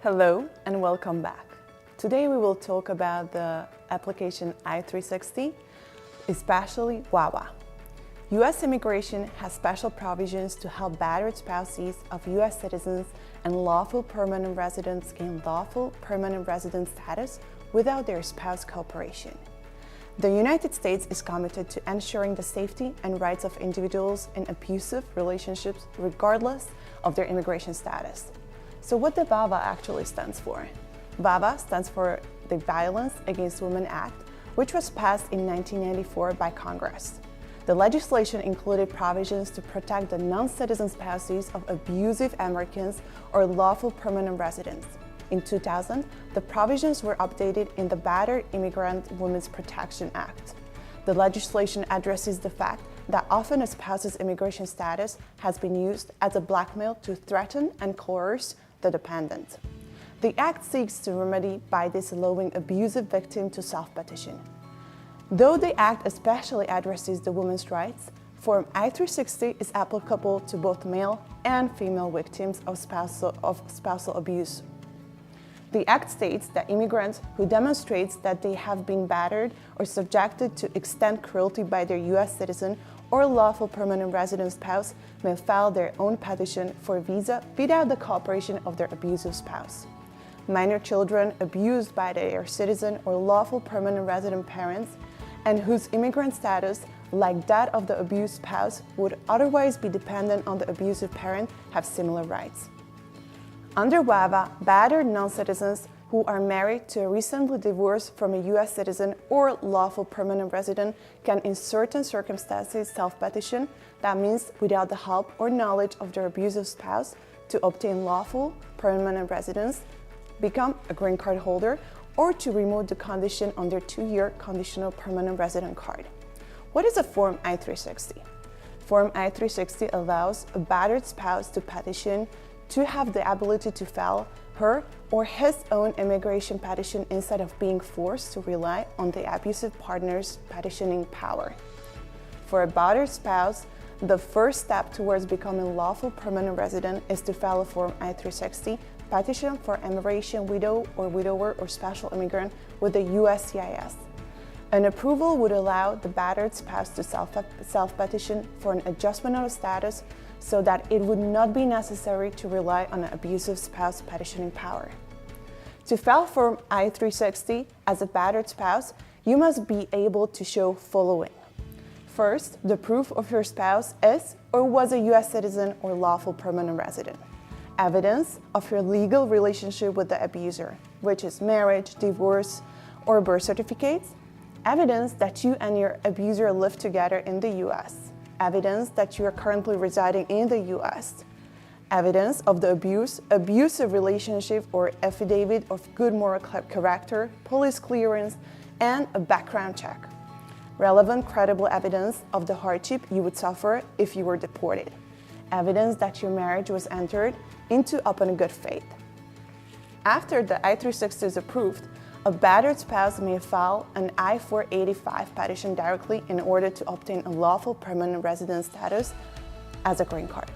Hello and welcome back. Today we will talk about the application I-360, especially VAWA. U.S. immigration has special provisions to help battered spouses of U.S. citizens and lawful permanent residents gain lawful permanent resident status without their spouse cooperation. The United States is committed to ensuring the safety and rights of individuals in abusive relationships regardless of their immigration status. So what the VAWA actually stands for? VAWA stands for the Violence Against Women Act, which was passed in 1994 by Congress. The legislation included provisions to protect the non-citizen spouses of abusive Americans or lawful permanent residents. In 2000, the provisions were updated in the Battered Immigrant Women's Protection Act. The legislation addresses the fact that often a spouse's immigration status has been used as a blackmail to threaten and coerce the dependent. The Act seeks to remedy by disallowing abusive victim to self-petition. Though the Act especially addresses the women's rights, Form I-360 is applicable to both male and female victims of spousal abuse. The Act states that immigrants who demonstrate that they have been battered or subjected to extent cruelty by their U.S. citizen or lawful permanent resident spouse may file their own petition for a visa without the cooperation of their abusive spouse. Minor children abused by their citizen or lawful permanent resident parents and whose immigrant status, like that of the abused spouse, would otherwise be dependent on the abusive parent have similar rights. Under VAWA, battered non-citizens who are married to a recently divorced from a U.S. citizen or lawful permanent resident can, in certain circumstances, self-petition, that means without the help or knowledge of their abusive spouse, to obtain lawful permanent residence, become a green card holder, or to remove the condition on their 2-year conditional permanent resident card. What is a Form I-360? Form I-360 allows a battered spouse to petition to have the ability to file her or his own immigration petition instead of being forced to rely on the abusive partner's petitioning power. For a battered spouse, the first step towards becoming lawful permanent resident is to file a Form I-360 petition for Amerasian widow or widower or special immigrant with the USCIS. An approval would allow the battered spouse to self-petition for an adjustment of status so that it would not be necessary to rely on an abusive spouse petitioning power. To file Form I-360 as a battered spouse, you must be able to show following. First, the proof of your spouse is or was a U.S. citizen or lawful permanent resident. Evidence of your legal relationship with the abuser, which is marriage, divorce, or birth certificates. Evidence that you and your abuser live together in the U.S. Evidence that you are currently residing in the U.S. Evidence of the abusive relationship or affidavit of good moral character, police clearance, and a background check. Relevant credible evidence of the hardship you would suffer if you were deported. Evidence that your marriage was entered into upon good faith. After the I-360 is approved, a battered spouse may file an I-485 petition directly in order to obtain a lawful permanent resident status as a green card.